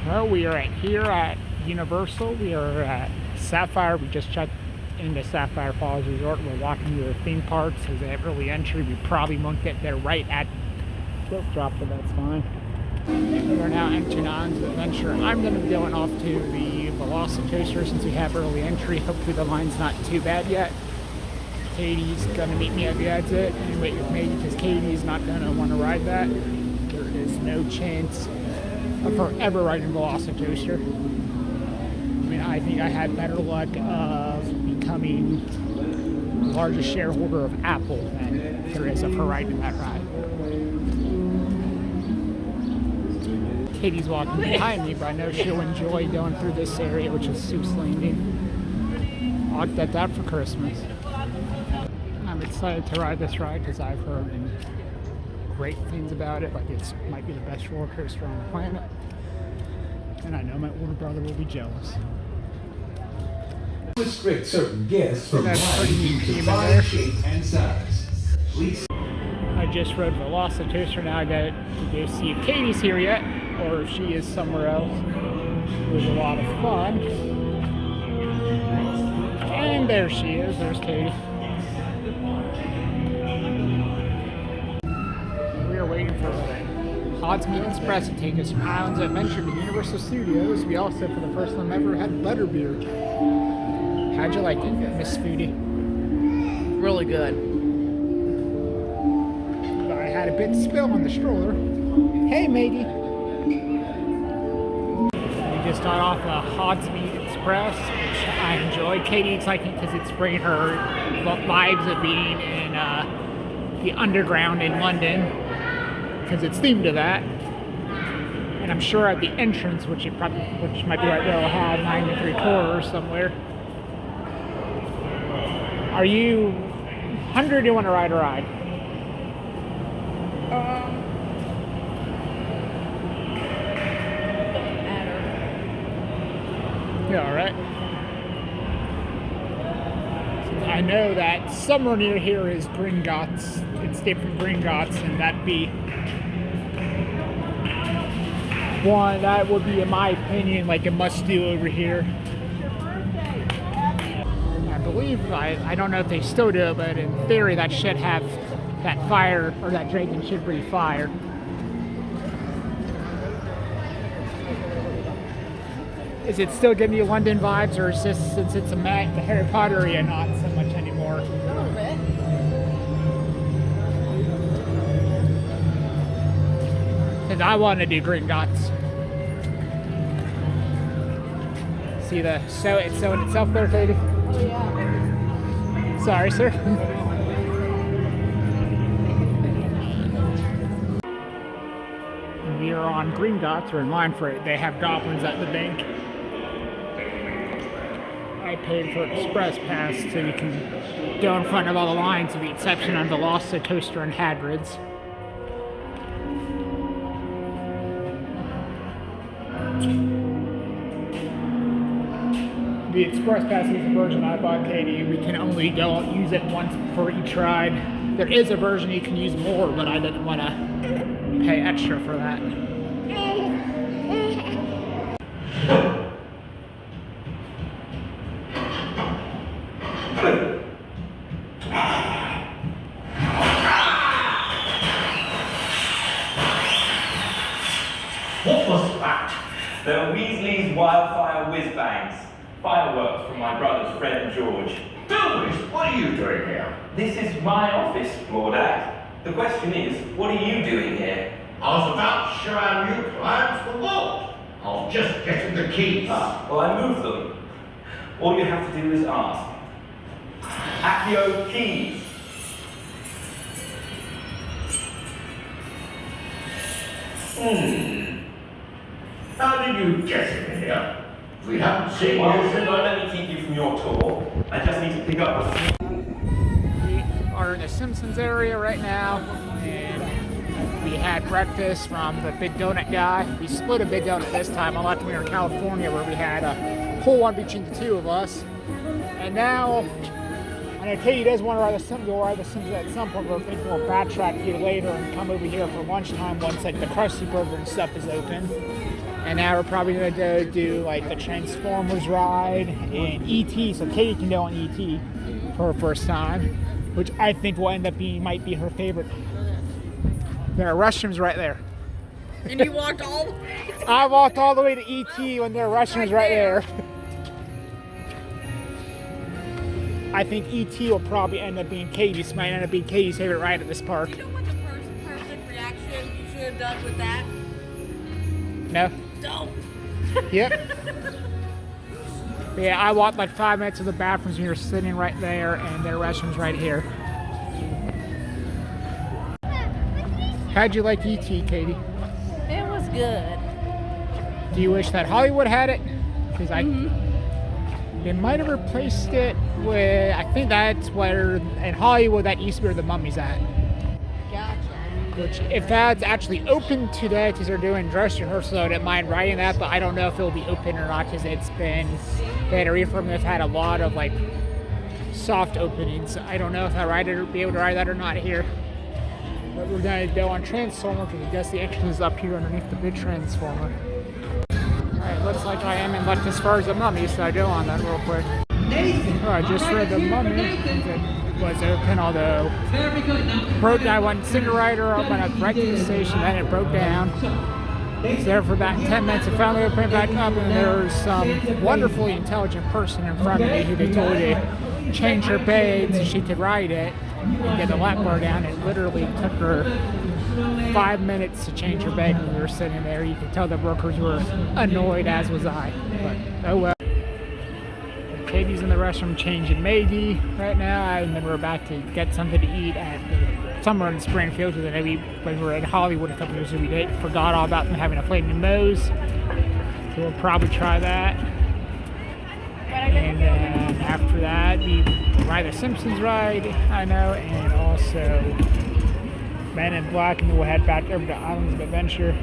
Well, we are here at Universal. We are at Sapphire. We just checked into Sapphire Falls Resort. We're walking to the theme parks because they have early entry. We probably won't get there right at Tilt Drop, but that's fine. We are now entering on the adventure. I'm going to be going off to the Velocicoaster since we have early entry. Hopefully the line's not too bad yet. Katy's going to meet me at the exit and wait with me because Katy's not going to want to ride that. There is no chance of her ever riding Velocicoaster. I mean, I think I had better luck of becoming the largest shareholder of Apple than there is of her riding that ride. Katy's walking behind me, but I know she'll enjoy going through this area, which is Seuss Landing. I'll get that for Christmas. I'm excited to ride this ride because I've heard great things about it. Like it might be the best roller coaster on the planet. And I know my older brother will be jealous. Restrict certain guests from That's pretty neat to team by there. shape and size. Please. I just rode Velocicoaster. Now I got to go see if Katy's here yet, or if she is somewhere else. It was a lot of fun. And there she is. There's Katy. We are waiting for Hogsmeade Express to take us from Islands Adventure to Universal Studios. We also, for the first time ever, had Butterbeer. How'd you like it, Miss Foodie? Really good. I had a bit spill on the stroller. Hey, matey. We just got off the Hogsmeade Express, which I enjoyed. Katy's liking because it's bringing her vibes of being in the underground in London, because it's themed to that. And I'm sure at the entrance, which might be right there, will have 9 3/4 somewhere. Are you hungry or do you want to ride a ride? Yeah, all right. I know that somewhere near here is Gringotts. It's different Gringotts, and that'd be one that would be, in my opinion, like a must-do over here. I believe, I don't know if they still do it, but in theory that should have that fire, or that dragon should breathe fire. Is it still giving you London vibes, or is this, since it's the Harry Potter area, not so much anymore? A little bit. Because I want to do Gringotts. See the it's sewing itself there, Katy? Oh, yeah. Sorry, sir. We are on Gringotts. We're in line for it. They have goblins at the bank. I paid for Express Pass so you can go in front of all the lines, with the exception of the Velocicoaster and Hagrid's. The Express Pass is the version I bought, Katy. We can only go use it once for each ride. There is a version you can use more, but I didn't want to pay extra for that. What was that? They're Weasley's wildfire whiz-bangs. Fireworks from my brothers Fred and George. Dulwich, what are you doing here? This is my office, Lord Ag. The question is, what are you doing here? I was about to show our new clients the vault. I'll just get him the keys. Well, I moved them. All you have to do is ask. Accio keys. How did you get in here? We haven't seen Well, you since... don't let me keep you from your tour. I just need to pick up. We are in the Simpsons area right now, and we had breakfast from the Big Donut guy. We split a Big Donut this time, unlike when we were in California where we had a whole one between the two of us. And now, I know Katy does want to ride the Simpsons, we'll ride the Simpsons at some point, but we're thinking we'll backtrack here later and come over here for lunchtime once like the Krusty Burger and stuff is open. And now we're probably gonna go do like the Transformers ride and ET, so Katie can go on ET for her first time, which I think will end up being might be her favorite. There are restrooms right there. And you walked all the way. I walked all the way to ET when there are restrooms right there. I think ET will probably end up being Katie's. Might end up being Katie's favorite ride at this park. You know what the first perfect reaction you should have done with that? No. Don't. Yep. Yeah, I walked like 5 minutes to the bathrooms and you're sitting right there, and their restrooms right here. How'd you like ET, Katie? It was good. Do you wish that Hollywood had it? Because they might have replaced it with, I think that's where, in Hollywood, that used to be where the Mummy's at. Gotcha. Which, if that's actually open today, because they're doing dress rehearsal, I don't mind riding that, but I don't know if it'll be open or not, because it's been, they had a reform that's had a lot of, like, soft openings. I don't know if I'll be able to ride that or not here. But we're going to go on Transformer, because I guess the entrance is up here underneath the big Transformer. Alright, looks like I am in luck as far as the Mummy, so I go on that real quick. Oh, I just read the Mummy that was open, although broke down. I went single rider up, went up right to the station, then it broke down. Was there for about 10 minutes and finally opened back up, and there was some wonderfully intelligent person in front of me who they told to change her bed so she could ride it and get the lap bar down. It literally took her 5 minutes to change her bed when we were sitting there. You could tell the workers were annoyed, as was I. But oh well. Katie's in the restroom changing Maggie right now, and then we're about to get something to eat at somewhere in Springfield, because maybe when we were in Hollywood a couple years ago, we forgot all about them having a flaming nose. So we'll probably try that. And then after that, we ride the Simpsons ride, I know, and also Men in Black, and then we'll head back over to Islands of Adventure.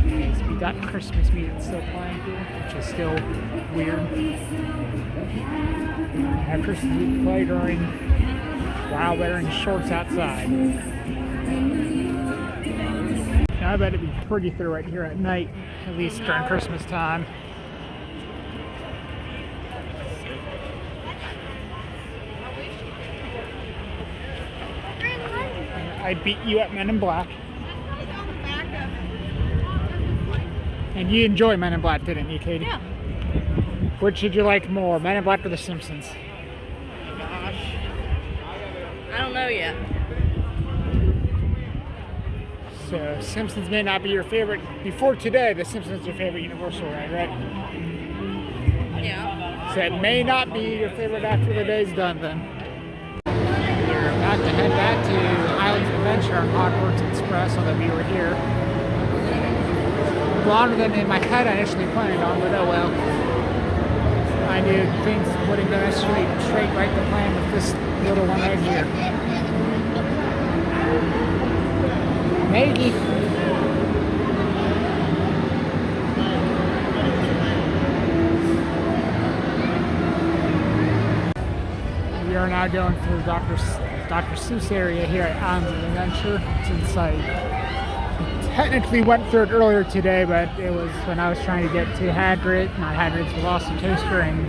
Yes, we got Christmas music still playing here, which is still weird. Have Christmas music play while they're in shorts outside. Now I bet it'd be pretty through right here at night, at least during Christmas time. I beat you at Men in Black. And you enjoy Men in Black, didn't you, Katie? Yeah. Which did you like more, Men in Black or The Simpsons? Oh my gosh. I don't know yet. So, Simpsons may not be your favorite. Before today, The Simpsons is your favorite Universal ride, right? Yeah. So it may not be your favorite after the day's done then. We're about to head back to Islands of Adventure on Hogwarts Express, although we were here. Longer than in my head I initially planned on, but oh well. I knew things wouldn't go necessarily straight right to plan with this little one right here. Maggie. We are now going through Dr. Seuss area here at Islands of Adventure, since I technically went through it earlier today, but it was when I was trying to get to Hagrid, not Hagrid's Velocicoaster, and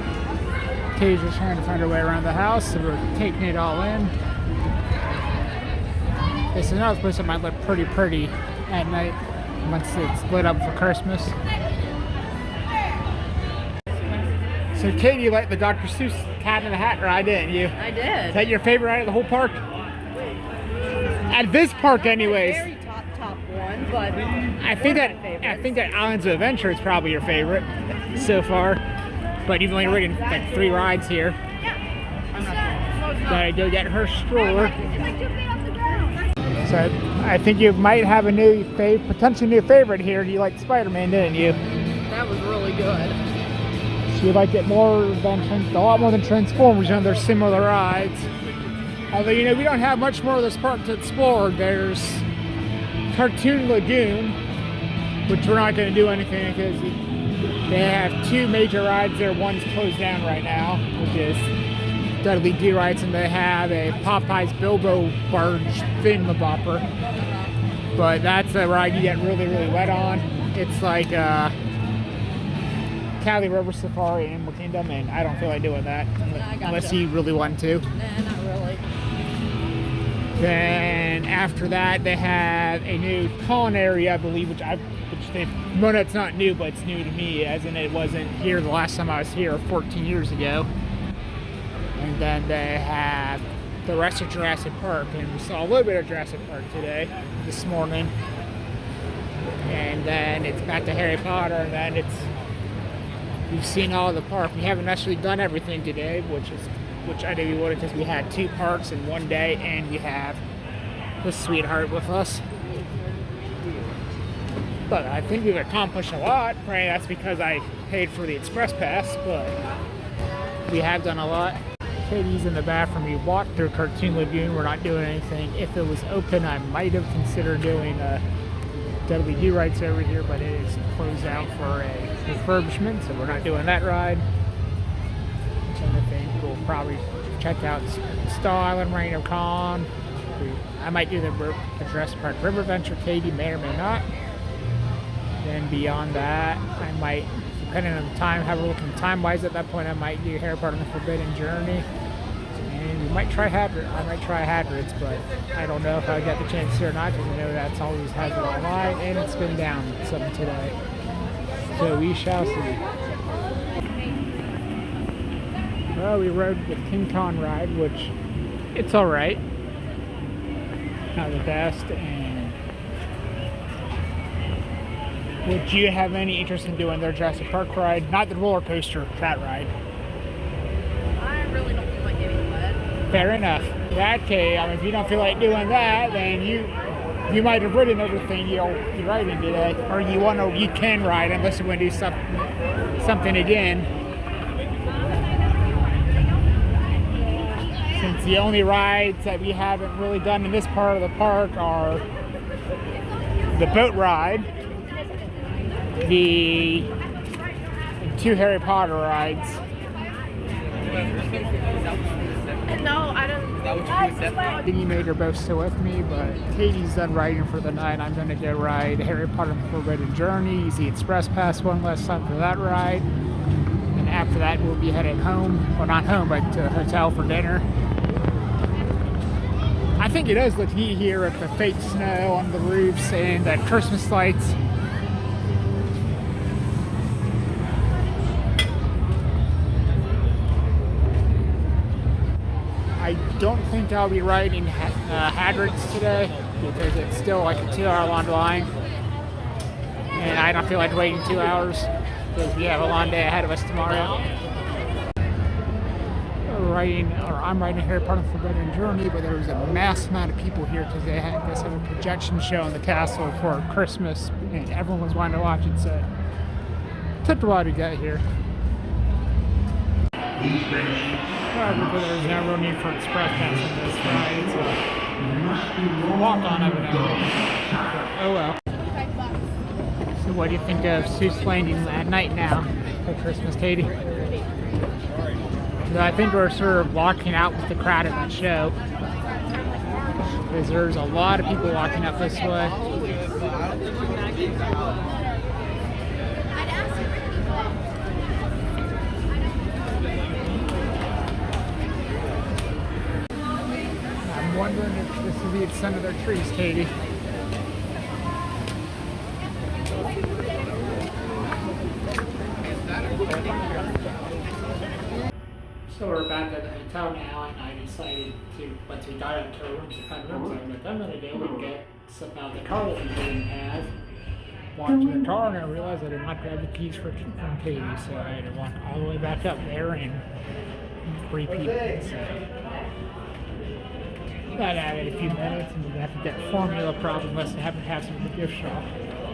Katie's was trying to find her way around the house, so we're taking it all in. This is another place that might look pretty at night once it's lit up for Christmas. So Katie, you liked the Dr. Seuss Cat in the Hat ride, didn't you? I Is did. that your favorite ride of the whole park? At this park anyways. Very top one, but I think that Islands of Adventure is probably your favorite so far, but you've only ridden like 3 rides here. Gotta go get her stroller. So I think you might have a potentially new favorite here. You liked Spider-Man, didn't you? that was really good. So you like it more than a lot more than Transformers, and they're similar rides. Although we don't have much more of this park to explore. There's Cartoon Lagoon, which we're not going to do anything because they have 2 major rides there. One's closed down right now, which is Dudley D rides, and they have a Popeye's Bilbo barge thingamabopper. But that's a ride you get really wet on. It's like Cali River Safari in Animal Kingdom, and I don't feel like doing that gotcha. unless you really want to. Nah, not really. Then after that, they have a new culinary, I believe, which well, it's not new, but it's new to me, as in it wasn't here the last time I was here 14 years ago. And then they have the rest of Jurassic Park, and we saw a little bit of Jurassic Park this morning. And then it's back to Harry Potter, and then we've seen all the park. We haven't actually done everything today, which I knew we would because we had 2 parks in one day, and we have the sweetheart with us. But I think we've accomplished a lot. Right? That's because I paid for the express pass, but we have done a lot. Katie's in the bathroom. We walked through Cartoon Lagoon. We're not doing anything. If it was open, I might have considered doing WD rides over here, but it is closed out for a refurbishment, so we're not doing that ride. So I think we'll probably check out Star Island, Rain of Con. I might do the Jurassic Park River Adventure. Katy may or may not. Then beyond that, I might, depending on the time, have a look at time-wise at that point, I might do Harry Potter and the Forbidden Journey. And we might try Hagrid. I might try Hagrid's, but I don't know if I get the chance to or not, because I know that's always has it online, and it's been down some today. So we shall see. Well, we rode the King Kong ride, which it's all right. Not the best. And would you have any interest in doing their Jurassic Park ride? Not the roller coaster, that ride. I really don't feel like getting wet. Fair enough. Okay, I mean, if you don't feel like doing that, then you might have ridden everything you're riding today, or you can ride unless you want to do something again. Since the only rides that we haven't really done in this part of the park are the boat ride, the 2 Harry Potter rides. No, I don't. Dingy Maid are both still with me, but Katie's done riding for the night. I'm going to go ride Harry Potter and the Forbidden Journey, use the Express Pass one last time for that ride. And after that, we'll be headed home. Well, not home, but to a hotel for dinner. I think it does look neat here with the fake snow on the roofs and the Christmas lights. I don't think I'll be riding Hagrid's today because it's still like a 2-hour long line, and I don't feel like waiting 2 hours because we have a long day ahead of us tomorrow. I'm riding Harry Potter and the Forbidden Journey, but there was a mass amount of people here because they had this have a projection show in the castle for Christmas, and everyone was wanting to watch it, so it took a while to get here. However, there's no real need for express pass in this ride. It's a walk-on evidently. Oh well. So what do you think of Seuss Landing at night now for Christmas, Katy? So I think we're sort of walking out with the crowd at that show. Because there's a lot of people walking up this way. I'm wondering if this is the extent of their trees, Katy. So we're back at the hotel now, and I decided to, once we got into our rooms, what I'm going to do is get stuff out of the car that we didn't have. Walked to the car, and I realized I did not grab the keys from Katy, so I had to walk all the way back up there and repeat it. So that added a few minutes, and we have to get formula problem unless they happen to have some at the gift shop.